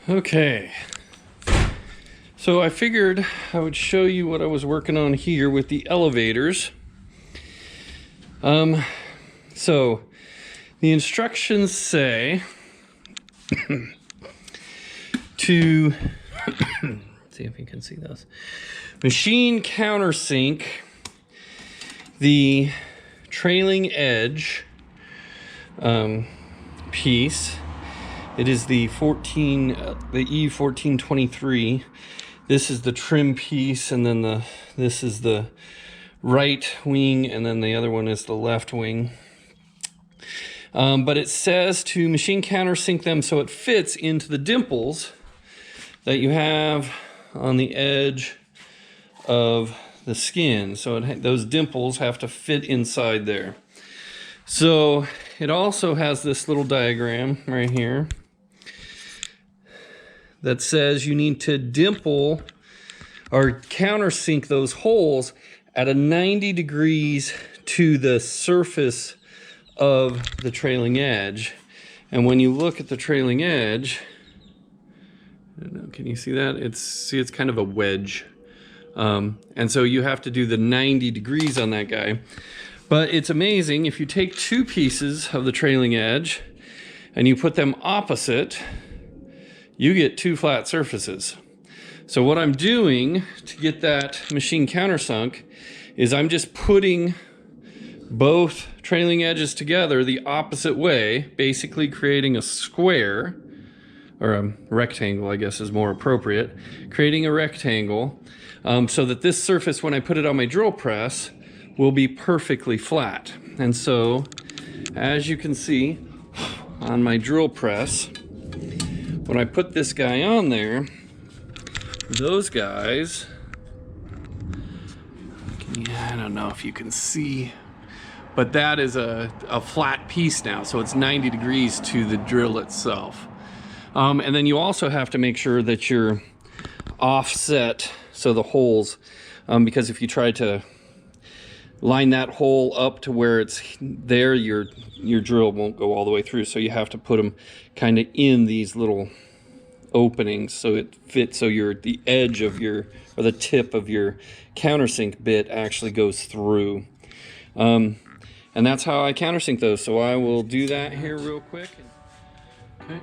Okay, so I figured I would show you what I was working on here with the elevators. So the instructions say to see if you can see this. Machine countersink the trailing edge piece. It is the E1423. This is the trim piece, and then this is the right wing, and then the other one is the left wing. But it says to machine countersink them so it fits into the dimples that you have on the edge of the skin. So those dimples have to fit inside there. So it also has this little diagram right here that says you need to dimple or countersink those holes at a 90 degrees to the surface of the trailing edge. And when you look at the trailing edge, I don't know, can you see that? It's kind of a wedge. And so you have to do the 90 degrees on that guy. But it's amazing, if you take two pieces of the trailing edge and you put them opposite, you get two flat surfaces. So what I'm doing to get that machine countersunk is I'm just putting both trailing edges together the opposite way, basically creating a square, or a rectangle, I guess is more appropriate, creating a rectangle so that this surface, when I put it on my drill press, will be perfectly flat. And so, as you can see on my drill press, when I put this guy on there, those guys, I don't know if you can see, but that is a flat piece now, so it's 90 degrees to the drill itself. And then you also have to make sure that you're offset, so the holes, because if you try to line that hole up to where it's there, your drill won't go all the way through. So you have to put them kind of in these little openings so it fits, so the edge of or the tip of your countersink bit actually goes through. And that's how I countersink those. So I will do that here real quick. Okay.